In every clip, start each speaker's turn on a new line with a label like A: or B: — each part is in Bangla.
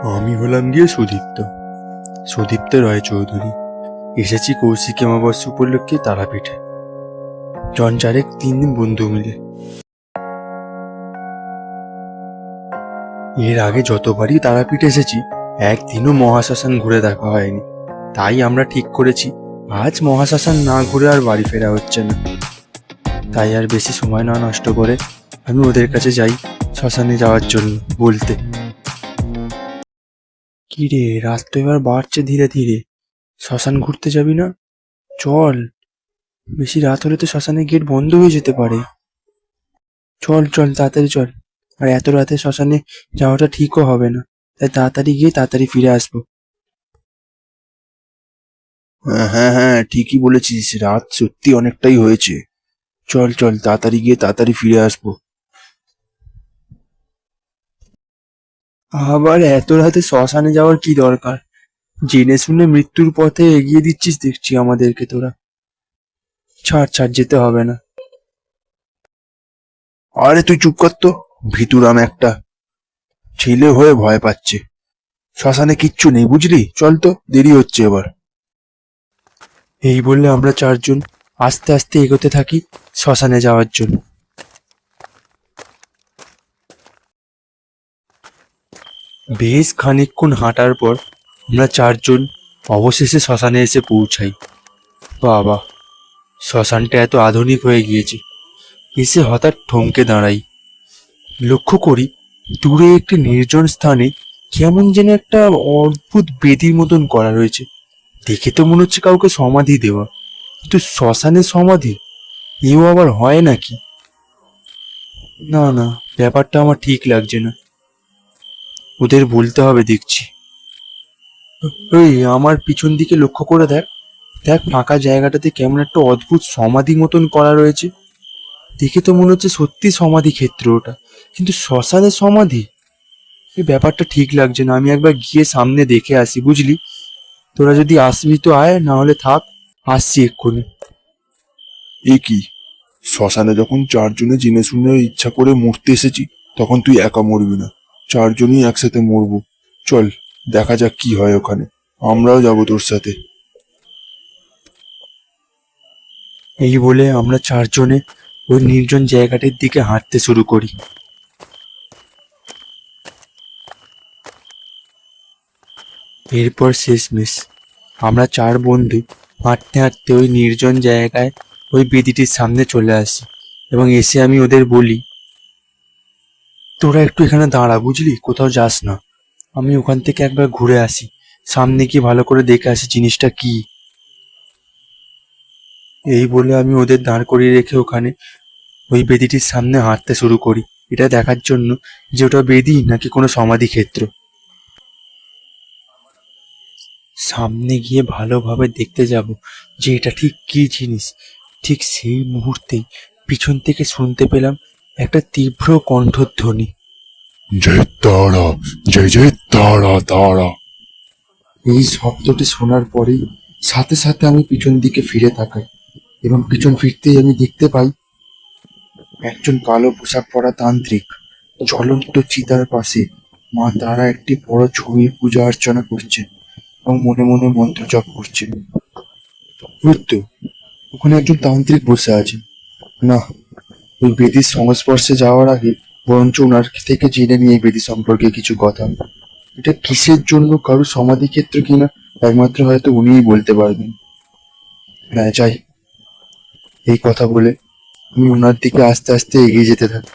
A: আমি হলাম গিয়ে সুদীপ্ত, সুদীপ্ত রায় চৌধুরী। এসেছি কৌশিকী অমাবস্যা উপলক্ষে তারাপীঠে। জন চারেক 3 দিন বন্ধু মিলে। এর আগে যতবারই তারাপীঠ এসেছি একদিনও মহাশ্মশান ঘুরে দেখা হয়নি। তাই আমরা ঠিক করেছি আজ মহাশ্মশান না ঘুরে আর বাড়ি ফেরা হচ্ছে না। তাই আর বেশি সময় না নষ্ট করে আমি ওদের কাছে যাই শ্মশানে যাওয়ার জন্য বলতে। কি রে, রাত তো এবার বাড়ছে ধীরে ধীরে। শ্মশান ঘুরতে যাবি না? চল, বেশি রাত হলে তো শ্মশানের গেট বন্ধ হয়ে যেতে পারে। চল চল, তাড়াতাড়ি চল। আর এত রাতে শ্মশানে যাওয়াটা ঠিকও হবে না, তাই তাড়াতাড়ি গিয়ে তাড়াতাড়ি ফিরে আসবো। হ্যাঁ হ্যাঁ হ্যাঁ, ঠিকই বলেছিস, রাত সত্যি অনেকটাই হয়েছে। চল চল, তাড়াতাড়ি গিয়ে তাড়াতাড়ি ফিরে আসবো। আবার এত রাতে শ্মশানে যাওয়ার কি দরকার? জেনে শুনে মৃত্যুর পথে এগিয়ে দিচ্ছিস দেখছি আমাদেরকে তোরা। ছাড় ছাড়, যেতে হবে না। আরে তুই চুপ কর তো, ভিতুরাম একটা ছেলে হয়ে ভয় পাচ্ছে। শ্মশানে কিচ্ছু নেই বুঝলি, চল তো, দেরি হচ্ছে এবার। এই বললে আমরা 4 জন আস্তে আস্তে এগোতে থাকি শ্মশানে যাওয়ার জন্য। বেশ খানিকক্ষণ হাঁটার পর আমরা 4 জন অবশেষে শ্মশানে এসে পৌঁছাই। বাবা, শ্মশানটা এত আধুনিক হয়ে গিয়েছে। এসে হঠাৎ থমকে দাঁড়াই, লক্ষ্য করি দূরে একটি নির্জন স্থানে কেমন যেন একটা অদ্ভুত বেদির মতন করা রয়েছে। দেখে তো মনে হচ্ছে কাউকে সমাধি দেওয়া, কিন্তু শ্মশানে সমাধি এও আবার হয় নাকি? না না, ব্যাপারটা আমার ঠিক লাগছে না। ওদের বলতে হবে দেখছি। ওই আমার পিছন দিকে লক্ষ্য করে দেখ, দেখ ফাঁকা জায়গাটাতে কেমন একটা অদ্ভুত সমাধি মতন করা রয়েছে। দেখে তো মনে হচ্ছে সত্যি সমাধি ক্ষেত্র ওটা, কিন্তু শ্মশানে সমাধি? এই ব্যাপারটা ঠিক লাগছে না। আমি একবার গিয়ে সামনে দেখে আসি বুঝলি। তোরা যদি আসবি তো আয়, না হলে থাক, আসছি এক্ষুনি।
B: এ কি, শ্মশানে যখন 4 জনে জেনে শুনে ইচ্ছা করে মরতে এসেছি, তখন তুই একা মরবি না, 4 জনই একসাথে মরবো। চল, দেখা যাক কি হয় ওখানে, আমরাও যাবো তোর সাথে।
A: এই বলে আমরা 4 জনে ওই নির্জন জায়গাটির দিকে হাঁটতে শুরু করি। এরপর শেষমেশ আমরা 4 বন্ধু হাঁটতে হাঁটতে ওই নির্জন জায়গায় ওই বেদিটির সামনে চলে আসি, এবং এসে আমি ওদের বলি, তোরা একটু এখানে দাঁড়া বুঝলি, কোথাও যাস না। আমি ওখান থেকে একবার ঘুরে আসি, সামনে গিয়ে ভালো করে দেখে আসি জিনিসটা কি। এই বলে আমি ওদের দাঁড় করিয়ে রেখে ওখানে ওই বেদিটির সামনে হাঁটতে শুরু করি, এটা দেখার জন্য যে ওটা বেদি নাকি কোনো সমাধি ক্ষেত্র। সামনে গিয়ে ভালোভাবে দেখতে যাব যে এটা ঠিক কি জিনিস। ঠিক সেই মুহূর্তেই পিছন থেকে শুনতে পেলাম একটা তীব্র কণ্ঠধ্বনি।
B: জয় তারা, জয় জয় তারা তারা।
A: এই শব্দটি শোনার পরেই সাথে সাথে আমি পিছন দিকে ফিরে তাকাই, এবং পিছন ফিরতেই আমি দেখতে পাই একজন কালো পোশাক পরা তান্ত্রিক জ্বলন্ত চিতার পাশে মা তারা একটি বড় ছবির পূজা অর্চনা করছে এবং মনে মনে মন্ত্র জপ করছে। বুঝতো, ওখানে একজন তান্ত্রিক বসে আছে। না, ওই বেদির সংস্পর্শে যাওয়ার আগে বরঞ্চ ওনার থেকে জেনে নিয়ে এই বেদি সম্পর্কে কিছু কথা। এটা কিসের জন্য, কারো সমাধি ক্ষেত্র কিনা একমাত্র হয়তো উনিই বলতে পারবেন। হ্যাঁ যাই। এই কথা বলে আমি ওনার দিকে আস্তে আস্তে এগিয়ে যেতে থাকি।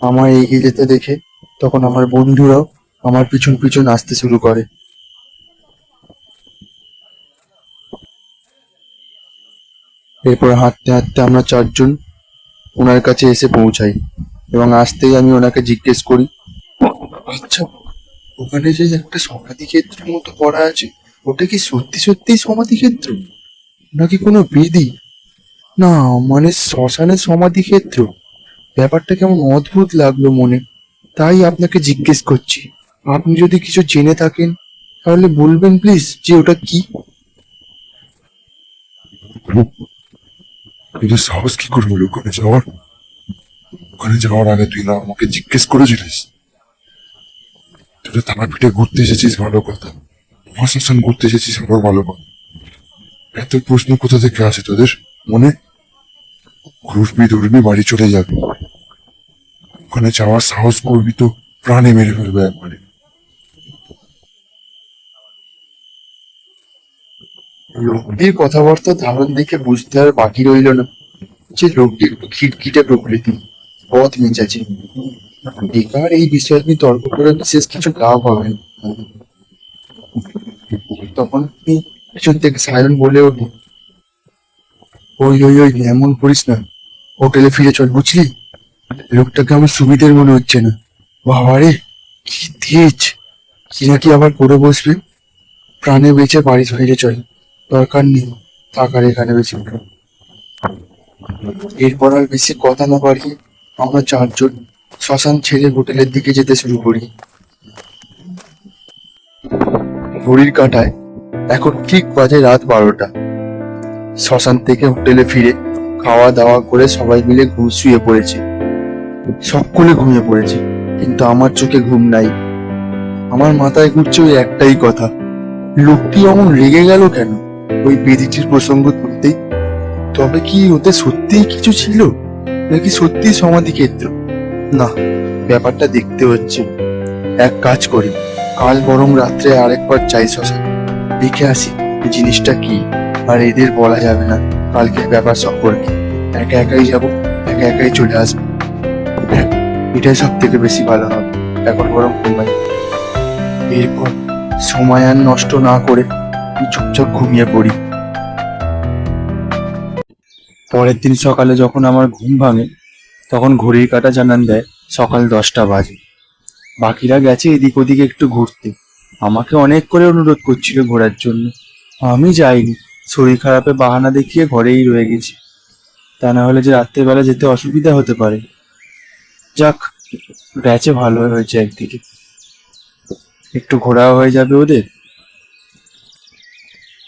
A: আমার এগিয়ে যেতে দেখে তখন আমার বন্ধুরাও আমার পিছন পিছন আসতে শুরু করে। এরপর হাঁটতে হাঁটতে আমরা 4 জন ওনার কাছে এসে পৌঁছাই, এবং আসতেই আমি ওনাকে জিজ্ঞেস করি, আচ্ছা, ওখানে যে একটা সমাধি ক্ষেত্রের মতো করা আছে, ওটা কি সত্যি সত্যি সমাধি ক্ষেত্র নাকি কোনো বেদি? না, মানে শ্মশানের সমাধি ক্ষেত্র। ব্যাপারটা কেমন অদ্ভুত লাগলো মনে, তাই আপনাকে জিজ্ঞেস করছি। আপনি যদি কিছু জেনে থাকেন তাহলে বলবেন প্লিজ যে ওটা কি।
B: তোদের সাহস কি করে হলো ওখানে যাওয়ার? ওখানে যাওয়ার আগে তুই না আমাকে জিজ্ঞেস করেছিলিস? তোরা তারাপীঠে ঘুরতে এসেছিস ভালো কথা, মহাশ্মশান ঘুরতে এসেছিস আবার ভালো কথা। এত প্রশ্ন কোথা থেকে আসে তোদের মনে? ঘুরবি ধরবি বাড়ি চলে যাবি, ওখানে যাওয়ার সাহস করবি তো প্রাণে মেরে ফেলবে একবারে।
A: লোকটির কথাবার্তা ধারণ দেখে বুঝতে আর বাকি রইল না যে লোকটি একটু খিটখিটে প্রকৃতি, পথ মেজাজি। বেকার এই বিষয় নিয়ে তর্ক করে বিশেষ কিছু লাভ হবে না। তখন তিনি পেছন থেকে সায়ন বলে উঠল, ওই ওই ওই এমন করিস না, হোটেলে ফিরে চল বুঝলি। লোকটাকে আমার সুবিধের মনে হচ্ছে না। বাবারে কি তেজ, কি নাকি আবার করে বসবে। প্রাণে বেঁচে বাড়ি ফিরে চল, দরকার নেই থাকার এখানে বেশি। এরপর আর বেশি কথা না বাড়িয়ে আমরা চারজন শ্মশান ছেড়ে হোটেলের দিকে যেতে শুরু করি। ঘড়ির কাঁটায় এখন ঠিক বাজে রাত 12টা। শ্মশান থেকে হোটেলে ফিরে খাওয়া দাওয়া করে সবাই মিলে শুয়ে পড়েছি। সকলে ঘুমিয়ে পড়েছে, কিন্তু আমার চোখে ঘুম নাই। আমার মাথায় ঘুরছে ওই একটাই কথা, লোকটি অমন রেগে গেল কেন ওই বেদিটির প্রসঙ্গ তুলতেই। তবে কি ওতে সত্যিই কিছু ছিল, নাকি সত্যিই সমাধি ক্ষেত্র? না, ব্যাপারটা দেখতে হচ্ছে। এক কাজ করি, কাল বরং রাত্রে আরেকবার যাই শ্মশান, দেখে আসি এই জিনিসটা কি। আর এদের বলা যাবে না কালকের ব্যাপার সম্পর্কে। একা একাই যাব, একা একাই চলে আসবো। হ্যাঁ, এটাই সব থেকে বেশি ভালো হবে। এখন বরং ঘুমাই। এরপর সময় আর নষ্ট না করে আমি চুপচাপ ঘুমিয়ে পড়ি। পরের দিন সকালে যখন আমার ঘুম ভাঙে, তখন ঘড়ির কাঁটা জানান দেয় সকাল 10টা বাজে। বাকিরা গেছে এদিক ওদিকে একটু ঘুরতে। আমাকে অনেক করে অনুরোধ করছিল ঘোরার জন্য, আমি যাইনি। শরীর খারাপে বাহানা দেখিয়ে ঘরেই রয়ে গেছি। তা না হলে যে রাত্রেবেলা যেতে অসুবিধা হতে পারে। যাক, গেছে ভালো হয়েছে, একদিকে একটু ঘোরাও হয়ে যাবে ওদের,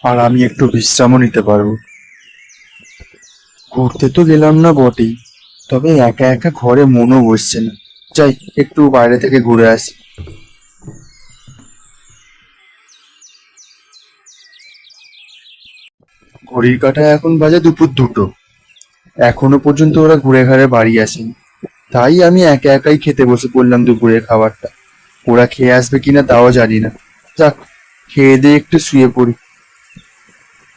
A: আর আমি একটু বিশ্রামও নিতে পারবো। ঘুরতে তো গেলাম না বটেই, তবে একা একা ঘরে মনও বসছে না। যাই একটু বাইরে থেকে ঘুরে আসি। ঘড়ির কাঁটায় এখন বাজে দুপুর 2টো। এখনো পর্যন্ত ওরা ঘুরে ঘাড়ে বাড়ি আসেনি। তাই আমি একা একাই খেতে বসে পড়লাম দুপুরের খাবারটা। ওরা খেয়ে আসবে কিনা তাও জানি না। যাক, খেয়ে দিয়ে একটু শুয়ে পড়ি।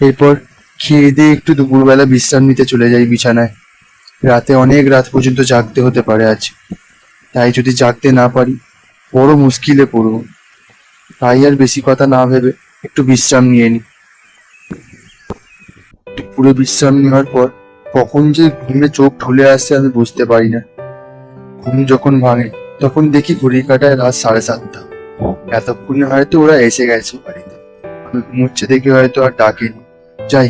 A: এরপর খেয়ে দিয়ে একটু দুপুরবেলা বিশ্রাম নিতে চলে যাই বিছানায়। রাতে অনেক রাত পর্যন্ত জাগতে হতে পারে আজ। তাই যদি জাগতে না পারি, বড় মুশকিলে পড়ব। তাই আর বেশি কথা না ভেবে একটু বিশ্রাম নিয়ে নি। পুরো বিশ্রাম নেওয়ার পর কখন যে ঘুমে চোখ ঢুলে আসছে আমি বুঝতে পারি না। ঘুম যখন ভাঙে তখন দেখি ঘড়ির কাঁটায় রাত 7:30। এতক্ষণে হয়তো ওরা এসে গেছে বাড়িতে। আমি ঘুমোচ্ছে দেখে হয়তো আর ডাকেনি। যাই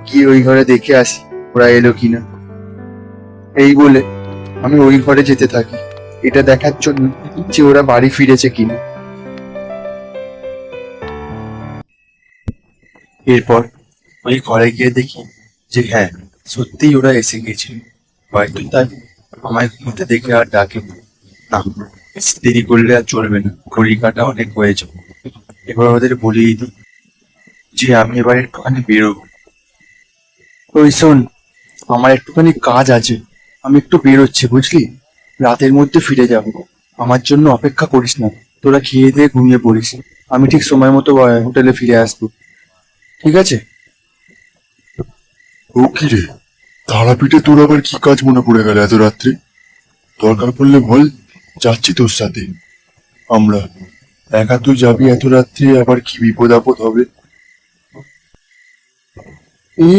A: গিয়ে ওই ঘরে দেখে আসি ওরা এলো কিনা। এই বলে আমি ওই ঘরে যেতে থাকি, এটা দেখার জন্য যে ওরা বাড়ি ফিরেছে কিনা। এরপর ওই ঘরে গিয়ে দেখি যে হ্যাঁ, সত্যিই ওরা এসে গেছিল। হয়তো তাই আমায় ঘুমোতে দেখে আর ডাকে না। বেশি দেরি করলে আর চলবে না, ঘড়ির কাঁটা অনেক হয়েছে। এবার ওদের বলিয়ে দিই যে আমি এবার একটুখানি বেরোবো। ওই শোন, আমার একটুখানি কাজ আছে, আমি একটু বেরোচ্ছি বুঝলি। রাতের মধ্যে ফিরে যাব, আমার জন্য অপেক্ষা করিস না। তোরা খেয়ে দিয়ে ঘুমিয়ে পড়িস, আমি ঠিক সময় মতো হোটেলে ফিরে আসবো, ঠিক আছে?
B: ও কি রে, তারাপীঠে তোর আবার কি কাজ মনে পড়ে গেল এত রাত্রে? দরকার পড়লে বল, যাচ্ছি তোর সাথে আমরা। একা তুই যাবি এত রাত্রে, আবার কি বিপদ আপদ হবে।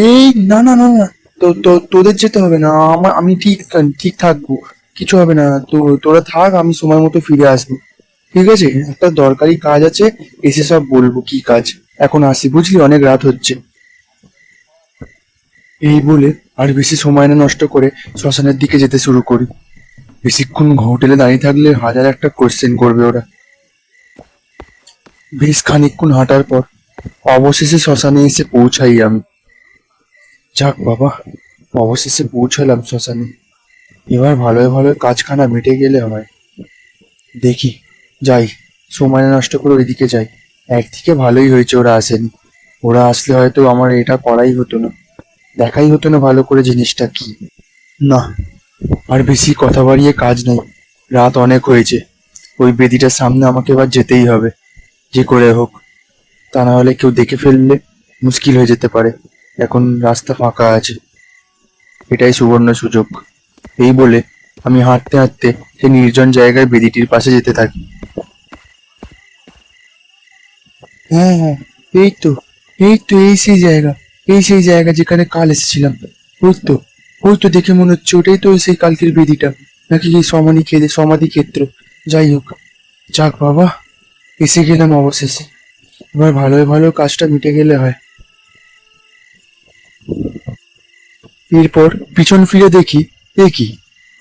A: এই না না না না, তোদের যেতে হবে না। আমি ঠিক ঠিক থাকবো, কিছু হবে না। তোরা থাক, আমি সময় মতো ফিরে আসবো, ঠিক আছে? একটা দরকারি কাজ আছে, এসে সব বলবো কি কাজ। এখন আসি বুঝলি, অনেক রাত হচ্ছে। এই বলে আর বেশি সময় না নষ্ট করে শ্মশানের দিকে যেতে শুরু করি। বেশিক্ষণ হোটেলে দাঁড়িয়ে থাকলে হাজার একটা কোশ্চেন করবে ওরা। বেশ খানিকক্ষণ হাঁটার পর অবশেষে শ্মশানে এসে পৌঁছাই আমি। যাক বাবা, অবশেষে পৌঁছালাম শ্মশানে। এবার ভালোই ভালো কাজখানা মিটে গেলে হয়। দেখি, যাই, সময় নষ্ট করে ওইদিকে যাই। একদিকে ভালোই হয়েছে ওরা আসেনি। ওরা আসলে হয়তো আমার এটা করাই হতো না, দেখাই হতো না ভালো করে জিনিসটা কি। না, আর বেশি কথা বাড়িয়ে কাজ নেই। রাত অনেক হয়েছে। ওই বেদিটার সামনে আমাকে এবার যেতেই হবে, যে করে হোক। তা না হলে কেউ দেখে ফেললে মুশকিল হয়ে যেতে পারে। এখন রাস্তা ফাঁকা আছে, এটাই সুবর্ণ সুযোগ। এই বলে আমি হাঁটতে হাঁটতে সেই নির্জন জায়গায় বেদিটির পাশে যেতে থাকি। হ্যাঁ হ্যাঁ, এই তো, এই সেই জায়গা, এই সেই জায়গা যেখানে কাল এসেছিলাম। ওই তো, ওই তো দেখে মনে হচ্ছে ওটাই তো সেই কালকের বেদিটা, নাকি এই সমাধি ক্ষেত্র। যাই হোক, যাক বাবা, এসে গেলাম অবশেষে। এবার ভালোই ভালো কাজটা মিটে গেলে হয়। এরপর পিছন ফিরে দেখি, এ কি,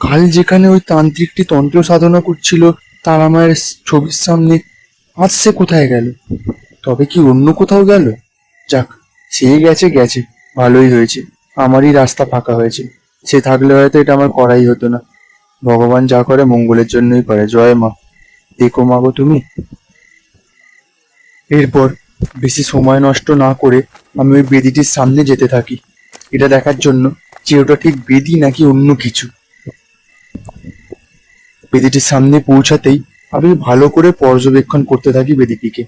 A: কাল যেখানে ওই তান্ত্রিকটি তন্ত্র সাধনা করছিল তারা মায়ের ছবির সামনে, আজ সে কোথায় গেল? তবে কি অন্য কোথাও গেল? যাক, সে গেছে গেছে, ভালোই হয়েছে। আমারই রাস্তা ফাঁকা হয়েছে। সে থাকলে হয়তো এটা আমার করাই হতো না। ভগবান যা করে মঙ্গলের জন্যই করে। জয় মা, দেখো মা গো তুমি। এরপর বেশি সময় নষ্ট না করে আমি ওই বেদিটির সামনে যেতে থাকি, এটা দেখার জন্য যে ওটা ঠিক বেদি নাকি অন্য কিছু। বেদিটির সামনে পৌঁছাতেই আমি ভালো করে পর্যবেক্ষণ করতে থাকি বেদিটিকে।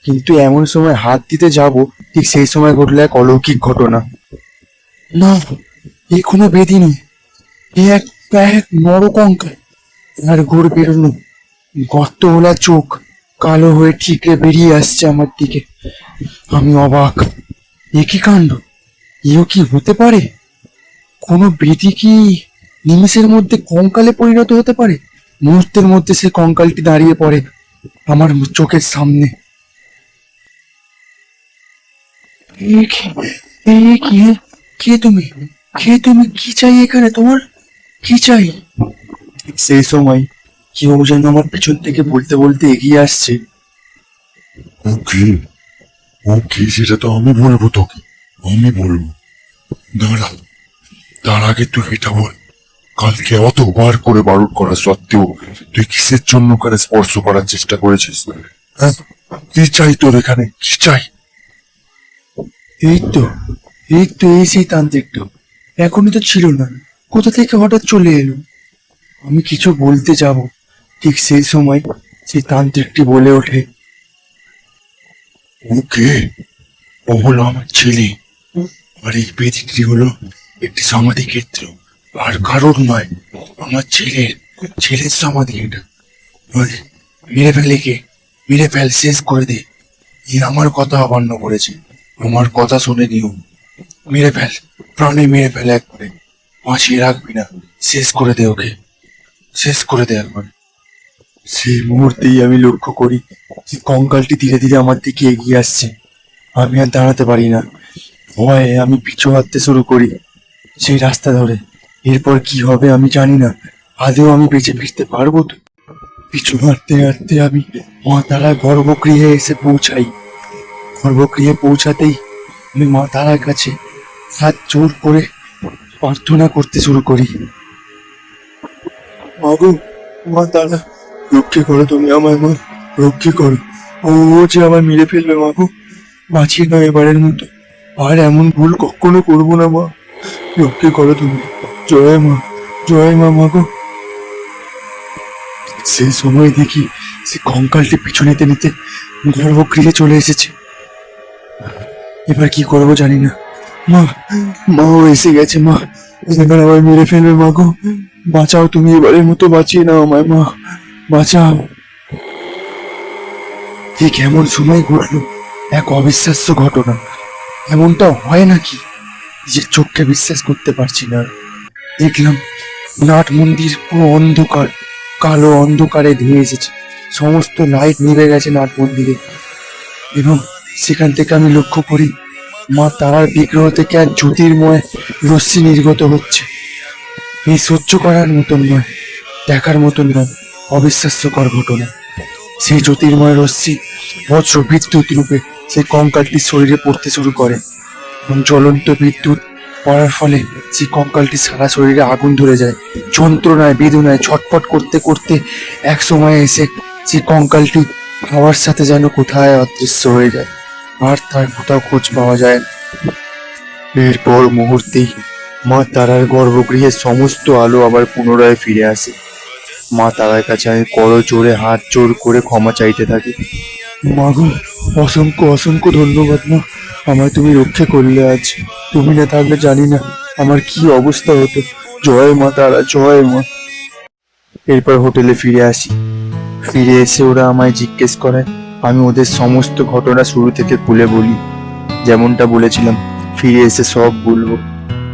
A: কিন্তু এমন সময় হাত দিতে যাব, ঠিক সেই সময় ঘটলো এক অলৌকিক ঘটনা। না, এ কোনো বেদি নয়, এ এক এক নরকঙ্কাল। আর ঘোর বেরোনো, গর্তওয়ালা চোখ কালো হয়ে ঠিকরে বেরিয়ে আসছে আমার দিকে। আমি অবাক, এ কি কাণ্ড! এও কি হতে পারে? কোনো বেদি কি নিমেষের মধ্যে কঙ্কালে পরিণত হতে পারে? মুহূর্তের মধ্যে সে কঙ্কালটি দাঁড়িয়ে পড়ে আমার চোখের সামনে। এ কি, এ কি, কে তুমি? কে তুমি? কি চাই এখানে তোমার? কি চাই? সেই সময় কেউ যেন আমার পিছন থেকে বলতে বলতে এগিয়ে আসছে।
B: ওকে, ওকে, সেটা তো আমি বলবো তোকে, আমি বলবো। দাঁড়া, তার আগে তুই এটা বল, কালকে অতবার করে বারণ করা সত্ত্বেও তুই কিসের জন্য ওখানে স্পর্শ করার চেষ্টা করেছিস? হ্যাঁ, কি চাই তোর এখানে, কি চাই?
A: এই তো, এই সেই তান্ত্রিকটা। এখনই তো ছিল না, কোথা থেকে হঠাৎ চলে এলো? আমি কিছু বলতে যাব, ঠিক সেই সময় সেই তান্ত্রিকটি বলে ওঠে।
B: ওকে, ও হলো আমার ছেলে, আর এই বেদিটি হলো একটি সমাধি ক্ষেত্র, আর কারোর নয়, আমার ছেলের সমাধি এটা। ওই, মেরে ফেলে কে, মেরে ফেল, শেষ করে দে। এ আমার কথা অমান্য করেছে, আমার কথা শুনে নিও। মেরে ফেল, প্রাণে মেরে ফেল একবারে, বাঁচিয়ে রাখবি না, শেষ করে দে ওকে, শেষ করে দে একবারে।
A: সেই মুহূর্তেই আমি লক্ষ্য করি যে কঙ্কালটি ধীরে ধীরে আমার দিকে এগিয়ে আসছে। আমি আর দাঁড়াতে পারি না, ভয়ে আমি পিছু হাঁটতে শুরু করি সেই রাস্তা ধরে। এরপর কি হবে আমি জানি না, আদেও আমি বেঁচে ফিরতে পারবো তো? পিছু হাঁটতে হাঁটতে আমি মা তারার গর্ভগৃহে এসে পৌঁছাই। গর্ভগৃহে পৌঁছাতেই আমি মা তারার কাছে হাত জোর করে প্রার্থনা করতে শুরু করি। মাগো, মা তারা, রক্ষে করো তুমি আমায় মা, রক্ষে করো। ও যে আমায় মেরে ফেলবে মাগো, বাঁচিয়ে নাও এবারের মতো। আর এমন ভুল কখনো করবো না মা, রক্ষে করো তুমি। জয় মা, জয় মা মাগো। সেই সময় দেখি সে কঙ্কালটি পিছু নিতে নিতে গর্ভগৃহে চলে এসেছে। এবার কি করবো জানি না। মা, মা ও এসে গেছে মা, এবার আমায় মেরে ফেলবে মাগো। বাঁচাও তুমি, এবারের মতো বাঁচিয়ে নাও আমায় মা, বাঁচাও। ঠিক এমন সময় ঘটলো এক অবিশ্বাস্য ঘটনা। এমনটা হয় নাকি? নিজের চোখকে বিশ্বাস করতে পারছি না। দেখলাম নাট মন্দির পুরো অন্ধকার, কালো অন্ধকারে ধেয়ে এসেছে। সমস্ত লাইট নিভে গেছে নাট মন্দিরে, এবং সেখান থেকে আমি লক্ষ্য করি মা তারার বিগ্রহ থেকে এক জ্যোতির্ময় রশ্মি নির্গত হচ্ছে। এই সহ্য করার মতন নয়, দেখার মতন নয়, অবিশ্বাস্যকর ঘটনা। সেই জ্যোতির্ময় রশ্মি বজ্র বিদ্যুৎ রূপে সেই কঙ্কালটির শরীরে পড়তে শুরু করে, এবং জ্বলন্ত বিদ্যুৎ পড়ার ফলে সেই কঙ্কালটি সারা শরীরে আগুন ধরে যায়। যন্ত্রণায় বেদনায় ছটফট করতে করতে এক সময় এসে সেই কঙ্কালটি হাওয়ার সাথে যেন কোথায় অদৃশ্য হয়ে যায়, আর তার কোথাও খোঁজ পাওয়া যায় না। এরপর মুহূর্তেই মা তারার গর্ভগৃহের সমস্ত আলো আবার পুনরায় ফিরে আসে। মা তারার কাছে আমি করজোড়ে হাত জোর করে ক্ষমা চাইতে থাকি। মা গো, অসংখ্য অসংখ্য ধন্যবাদ মা, আমায় তুমি রক্ষা করলে আজ। তুমি না থাকলে জানি না আমার কি অবস্থা হতো। জয় মা তারা, জয় মা। এরপর হোটেলে ফিরে আসি। ফিরে এসে ওরা আমায় জিজ্ঞেস করায়, আমি ওদের সমস্ত ঘটনা শুরু থেকে খুলে বলি। যেমনটা বলেছিলাম ফিরে এসে সব বলবো,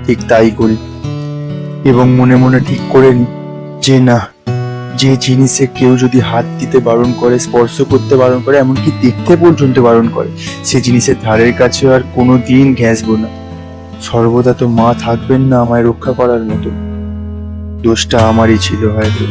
A: ঠিক তাই করি। এবং মনে মনে ঠিক করে নি যে না, যে জিনিসে কেউ যদি হাত দিতে বারণ করে, স্পর্শ করতে বারণ করে, এমনকি দেখতে পর্যন্ত বারণ করে, সে জিনিসের ধারের কাছে আর কোনোদিন ঘেঁষবো না। সর্বদা তো মা থাকবেন না আমায় রক্ষা করার মতো। দোষটা আমারই ছিল হয়তো।